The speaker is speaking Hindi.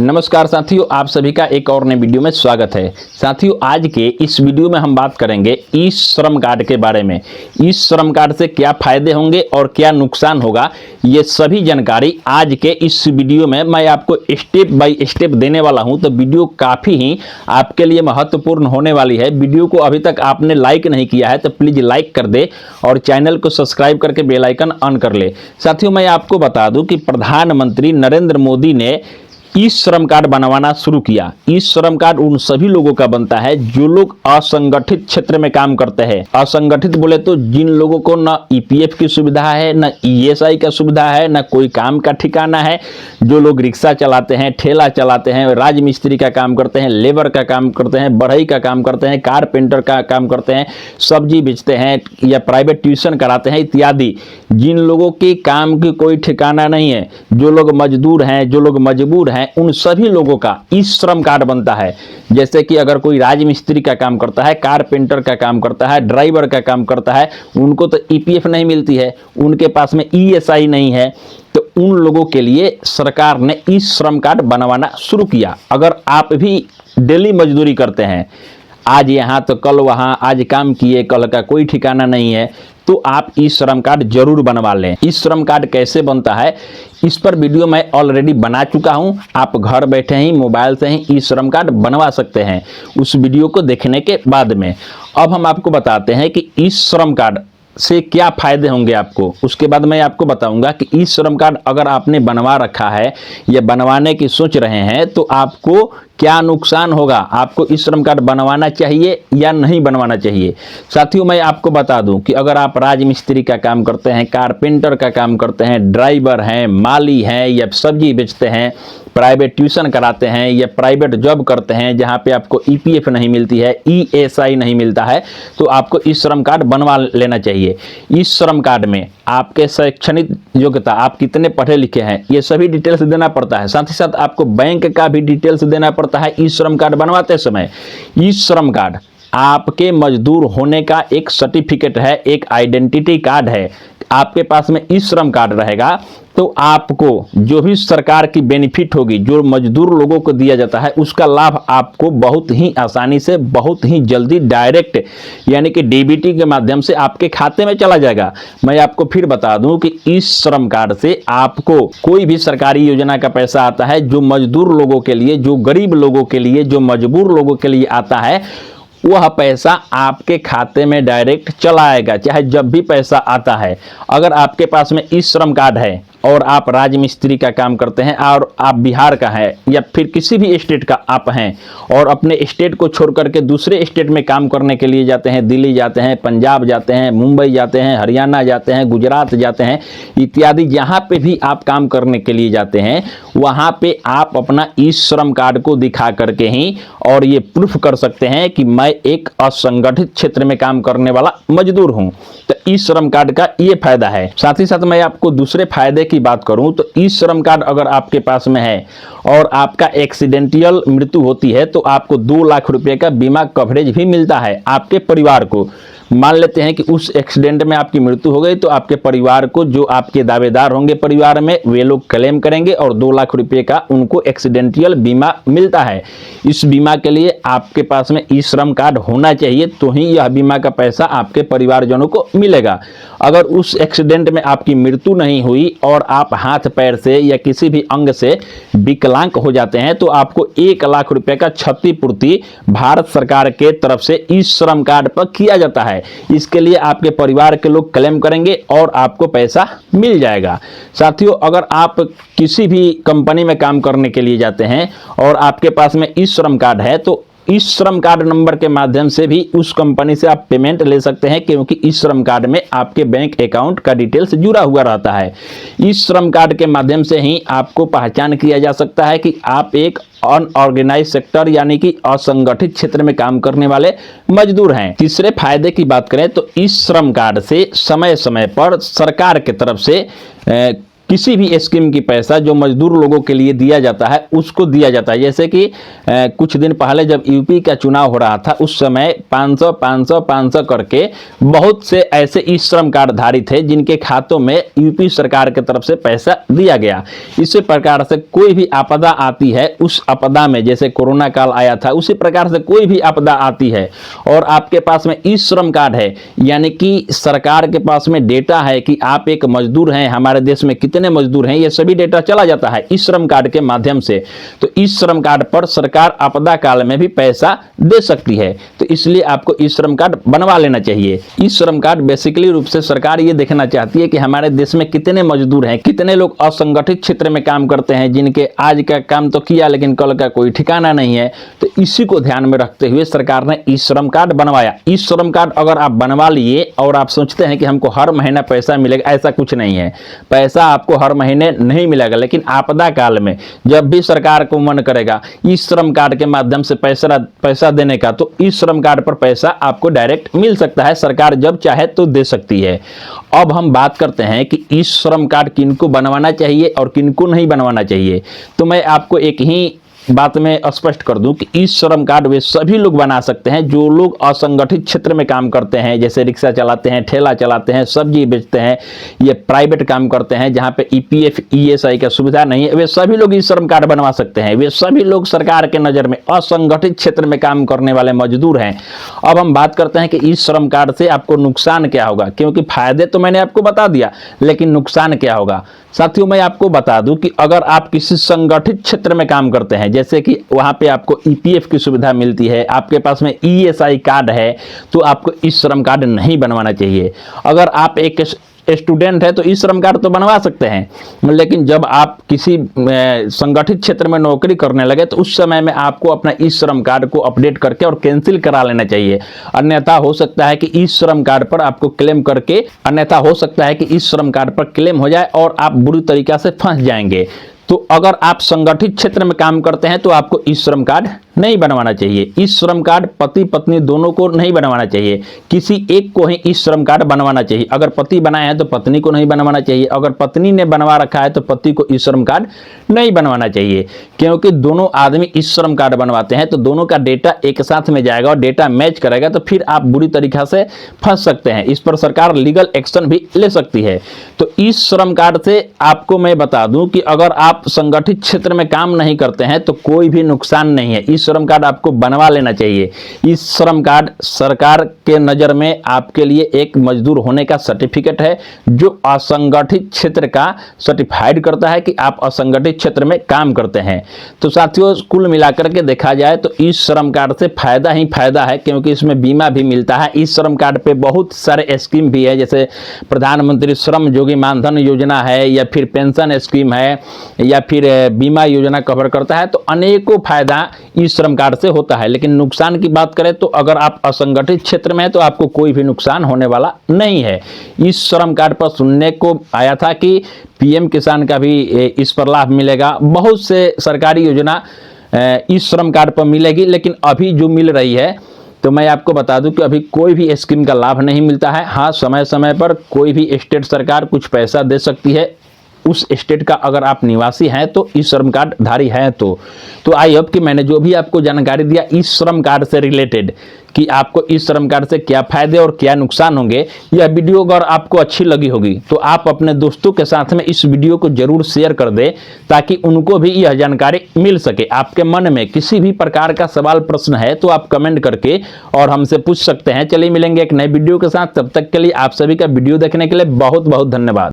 नमस्कार साथियों, आप सभी का एक और नए वीडियो में स्वागत है। साथियों, आज के इस वीडियो में हम बात करेंगे ई श्रम कार्ड के बारे में। ई श्रम कार्ड से क्या फायदे होंगे और क्या नुकसान होगा, ये सभी जानकारी आज के इस वीडियो में मैं आपको स्टेप बाय स्टेप देने वाला हूं। तो वीडियो काफ़ी ही आपके लिए महत्वपूर्ण होने वाली है। वीडियो को अभी तक आपने लाइक नहीं किया है तो प्लीज़ लाइक कर दे और चैनल को सब्सक्राइब करके बेल आइकन ऑन कर ले। साथियों, मैं आपको बता दूं कि प्रधानमंत्री नरेंद्र मोदी ने ई श्रम कार्ड बनवाना शुरू किया। ई श्रम कार्ड उन सभी लोगों का बनता है जो लोग असंगठित क्षेत्र में काम करते हैं। असंगठित बोले तो जिन लोगों को न ईपीएफ की सुविधा है, न ईएसआई का सुविधा है, न कोई काम का ठिकाना है। जो लोग रिक्शा चलाते हैं, ठेला चलाते हैं, राजमिस्त्री का काम करते हैं, लेबर का काम करते हैं, बढ़ई का काम करते हैं, कारपेंटर का काम करते हैं, सब्जी बेचते हैं या प्राइवेट ट्यूशन कराते हैं इत्यादि। जिन लोगों के काम की कोई ठिकाना नहीं है, जो लोग मजदूर हैं, जो लोग मजबूर हैं, उन सभी लोगों का ई श्रम कार्ड बनता है। जैसे कि अगर कोई राजमिस्त्री का काम करता है, कारपेंटर का काम करता है, ड्राइवर का काम करता है, उनको तो ईपीएफ नहीं मिलती है, उनके पास में ईएसआई नहीं है, तो उन लोगों के लिए सरकार ने ई श्रम कार्ड बनवाना शुरू किया। अगर आप भी डेली मजदूरी करते हैं, आज यहाँ तो कल वहाँ, आज काम किए कल का कोई ठिकाना नहीं है, तो आप ई श्रम कार्ड जरूर बनवा लें। ई श्रम कार्ड कैसे बनता है, इस पर वीडियो मैं ऑलरेडी बना चुका हूं। आप घर बैठे ही मोबाइल से ही ई श्रम कार्ड बनवा सकते हैं उस वीडियो को देखने के बाद में। अब हम आपको बताते हैं कि ई श्रम कार्ड से क्या फायदे होंगे आपको। उसके बाद मैं आपको बताऊंगा कि ई श्रम कार्ड अगर आपने बनवा रखा है या बनवाने की सोच रहे हैं तो आपको क्या नुकसान होगा, आपको ई श्रम कार्ड बनवाना चाहिए या नहीं बनवाना चाहिए। साथियों, मैं आपको बता दूं कि अगर आप राजमिस्त्री का काम करते हैं, कारपेंटर का काम करते हैं, ड्राइवर हैं, माली हैं या सब्जी बेचते हैं, प्राइवेट ट्यूशन कराते हैं या प्राइवेट जॉब करते हैं जहां पे आपको ईपीएफ नहीं मिलती है, ईएसआई नहीं मिलता है, तो आपको ई श्रम कार्ड बनवा लेना चाहिए। इस श्रम कार्ड में आपके शैक्षणिक योग्यता, आप कितने पढ़े लिखे हैं, ये सभी डिटेल्स देना पड़ता है। साथ ही साथ आपको बैंक का भी डिटेल्स देना पड़ता है ई श्रम कार्ड बनवाते समय। ई श्रम कार्ड आपके मजदूर होने का एक सर्टिफिकेट है, एक आइडेंटिटी कार्ड है। आपके पास में ई श्रम कार्ड रहेगा तो आपको जो भी सरकार की बेनिफिट होगी, जो मजदूर लोगों को दिया जाता है, उसका लाभ आपको बहुत ही आसानी से, बहुत ही जल्दी डायरेक्ट यानी कि डीबीटी के माध्यम से आपके खाते में चला जाएगा। मैं आपको फिर बता दूं कि इस श्रम कार्ड से आपको कोई भी सरकारी योजना का पैसा आता है जो मजदूर लोगों के लिए, जो गरीब लोगों के लिए, जो मजबूर लोगों के लिए आता है, वह पैसा आपके खाते में डायरेक्ट चला आएगा, चाहे जब भी पैसा आता है। अगर आपके पास में ई श्रम कार्ड है और आप राजमिस्त्री का काम करते हैं और आप बिहार का है या फिर किसी भी स्टेट का आप हैं और अपने स्टेट को छोड़ करके दूसरे स्टेट में काम करने के लिए जाते हैं, दिल्ली जाते हैं, पंजाब जाते हैं, मुंबई जाते हैं, हरियाणा जाते हैं, गुजरात जाते हैं इत्यादि, जहाँ पे भी आप काम करने के लिए जाते हैं, वहाँ पे आप अपना ई श्रम कार्ड को दिखा करके ही और ये प्रूफ कर सकते हैं कि मैं एक असंगठित क्षेत्र में काम करने वाला मजदूर हूँ। तो ई श्रम कार्ड का ये फायदा है। साथ ही साथ मैं आपको दूसरे फायदे की बात करूं तो ई श्रम कार्ड अगर आपके पास में है और आपका एक्सीडेंटल मृत्यु होती है तो आपको 2 लाख रुपए का बीमा कवरेज भी मिलता है आपके परिवार को। मान लेते हैं कि उस एक्सीडेंट में आपकी मृत्यु हो गई तो आपके परिवार को, जो आपके दावेदार होंगे परिवार में, वे लोग क्लेम करेंगे और 2 लाख रुपए का उनको एक्सीडेंटल बीमा मिलता है। इस बीमा के लिए आपके पास में ई श्रम कार्ड होना चाहिए, तो ही यह बीमा का पैसा आपके परिवारजनों को मिलेगा। अगर उस एक्सीडेंट में आपकी मृत्यु नहीं हुई और आप हाथ पैर से या किसी भी अंग से विकलांग हो जाते हैं तो आपको 1 लाख रुपए का क्षतिपूर्ति भारत सरकार के तरफ से ई श्रम कार्ड पर किया जाता है। इसके लिए आपके परिवार के लोग क्लेम करेंगे और आपको पैसा मिल जाएगा। साथियों, अगर आप किसी भी कंपनी में काम करने के लिए जाते हैं और आपके पास में ई श्रम कार्ड है तो इस श्रम कार्ड नंबर के माध्यम से भी उस कंपनी से आप पेमेंट ले सकते हैं, क्योंकि इस श्रम कार्ड में आपके बैंक अकाउंट का डिटेल्स जुड़ा हुआ रहता है। इस श्रम कार्ड के माध्यम से ही आपको पहचान किया जा सकता है कि आप एक अनऑर्गेनाइज सेक्टर यानी कि असंगठित क्षेत्र में काम करने वाले मजदूर हैं। तीसरे फायदे की बात करें तो इस श्रम कार्ड से समय समय पर सरकार की तरफ से किसी भी स्कीम की पैसा जो मजदूर लोगों के लिए दिया जाता है उसको दिया जाता है। जैसे कि कुछ दिन पहले जब यूपी का चुनाव हो रहा था उस समय 500 करके बहुत से ऐसे ई श्रम कार्ड धारी थे जिनके खातों में यूपी सरकार की तरफ से पैसा दिया गया। इसी प्रकार से कोई भी आपदा आती है, उस आपदा में जैसे कोरोना काल आया था उसी प्रकार से कोई भी आपदा आती है और आपके पास में ई श्रम कार्ड है, यानी कि सरकार के पास में डेटा है कि आप एक मजदूर हैं, हमारे देश में कितने मजदूर हैं, ये सभी डेटा चला जाता है ई श्रम कार्ड के माध्यम से। तो ई श्रम कार्ड पर सरकार आपदा काल में भी पैसा दे सकती है। तो इसलिए आपको ई श्रम कार्ड बनवा लेना चाहिए। ई श्रम कार्ड बेसिकली रूप से सरकार ये देखना चाहती है कि हमारे देश में कितने मजदूर हैं, कितने लोग असंगठित क्षेत्र में काम करते हैं, जिनके आज का काम तो किया लेकिन कल का कोई ठिकाना नहीं है। तो इसी को ध्यान में रखते हुए सरकार ने ई श्रम कार्ड बनवाया। ई श्रम कार्ड अगर आप बनवा लिए और आप सोचते हैं कि हमको हर महीना पैसा मिलेगा, ऐसा कुछ नहीं है। पैसा आपको हर महीने नहीं मिलेगा, लेकिन आपदा काल में जब भी सरकार को मन करेगा ई श्रम कार्ड के माध्यम से पैसा देने का, तो ई श्रम कार्ड पर पैसा आपको डायरेक्ट मिल सकता है। सरकार जब चाहे तो दे सकती है। अब हम बात करते हैं कि ई श्रम कार्ड किनको बनवाना चाहिए और किनको नहीं बनवाना चाहिए। तो मैं आपको एक ही बात में स्पष्ट कर दूं कि ई श्रम कार्ड वे सभी लोग बना सकते हैं जो लोग असंगठित क्षेत्र में काम करते हैं, जैसे रिक्शा चलाते हैं, ठेला चलाते हैं, सब्जी बेचते हैं, ये प्राइवेट काम करते हैं जहां पे ईपीएफ ईएसआई का सुविधा नहीं है, वे सभी लोग ई श्रम कार्ड बनवा सकते हैं। वे सभी लोग सरकार के नज़र में असंगठित क्षेत्र में काम करने वाले मजदूर हैं। अब हम बात करते हैं कि ई श्रम कार्ड से आपको नुकसान क्या होगा, क्योंकि फायदे तो मैंने आपको बता दिया, लेकिन नुकसान क्या होगा। साथियों, मैं आपको बता दूं कि अगर आप किसी संगठित क्षेत्र में काम करते हैं, जैसे कि वहां पे आपको ईपीएफ की सुविधा मिलती है, आपके पास में ईएसआई कार्ड है, तो आपको ई श्रम कार्ड नहीं बनवाना चाहिए। अगर आप एक स्टूडेंट है तो ई श्रम कार्ड तो बनवा सकते हैं, लेकिन जब आप किसी संगठित क्षेत्र में नौकरी करने लगे तो उस समय में आपको अपना ई श्रम कार्ड को अपडेट करके और कैंसिल करा लेना चाहिए। अन्यथा हो सकता है कि ई श्रम कार्ड पर आपको क्लेम करके ई श्रम कार्ड पर क्लेम हो जाए और आप बुरी तरीके से फंस जाएंगे। तो अगर आप संगठित क्षेत्र में काम करते हैं तो आपको ई श्रम कार्ड नहीं बनवाना चाहिए। ई श्रम कार्ड पति पत्नी दोनों को नहीं बनवाना चाहिए, किसी एक को ही ई श्रम कार्ड बनवाना चाहिए। अगर पति बनाए हैं तो पत्नी को नहीं बनवाना चाहिए, अगर पत्नी ने बनवा रखा है तो पति को ई श्रम कार्ड नहीं बनवाना चाहिए, क्योंकि दोनों आदमी ई श्रम कार्ड बनवाते हैं तो दोनों का डेटा एक साथ में जाएगा और डेटा मैच करेगा, तो फिर आप बुरी तरीके से फंस सकते हैं। इस पर सरकार लीगल एक्शन भी ले सकती है। तो ई श्रम कार्ड से आपको मैं बता दूं कि अगर आप संगठित क्षेत्र में काम नहीं करते हैं तो कोई भी नुकसान नहीं है। ई श्रम कार्ड आपको बनवा लेना चाहिए। ई श्रम कार्ड सरकार के नज़र में आपके लिए एक मजदूर होने का सर्टिफिकेट है जो असंगठित क्षेत्र का सर्टिफाइड करता है कि आप असंगठित क्षेत्र में काम करते हैं। तो साथियों, कुल मिलाकर के देखा जाए तो ई श्रम कार्ड से फायदा ही फायदा है, क्योंकि इसमें बीमा भी मिलता है। ई श्रम कार्ड पे बहुत सारे स्कीम भी है, जैसे प्रधानमंत्री श्रम योगी मानधन योजना है, या फिर पेंशन स्कीम है, या फिर बीमा योजना कवर करता है। तो अनेकों फायदा ई श्रम कार्ड से होता है। लेकिन नुकसान की बात करें तो अगर आप असंगठित क्षेत्र में हैं तो आपको कोई भी नुकसान होने वाला नहीं है। ई श्रम कार्ड पर सुनने को आया था कि पीएम किसान का भी इस पर लाभ मिलेगा, बहुत से सरकारी योजना ई श्रम कार्ड पर मिलेगी, लेकिन अभी जो मिल रही है तो मैं आपको बता दूं कि अभी कोई भी स्कीम का लाभ नहीं मिलता है। हाँ, समय समय पर कोई भी स्टेट सरकार कुछ पैसा दे सकती है उस स्टेट का, अगर आप निवासी हैं तो ई श्रम कार्ड धारी हैं तो आई होप कि मैंने जो भी आपको जानकारी दिया ई श्रम कार्ड से रिलेटेड कि आपको ई श्रम कार्ड से क्या फायदे और क्या नुकसान होंगे, यह वीडियो अगर आपको अच्छी लगी होगी तो आप अपने दोस्तों के साथ में इस वीडियो को जरूर शेयर कर दें ताकि उनको भी यह जानकारी मिल सके। आपके मन में किसी भी प्रकार का सवाल प्रश्न है तो आप कमेंट करके और हमसे पूछ सकते हैं। चलिए मिलेंगे एक नए वीडियो के साथ, तब तक के लिए आप सभी का वीडियो देखने के लिए बहुत बहुत धन्यवाद।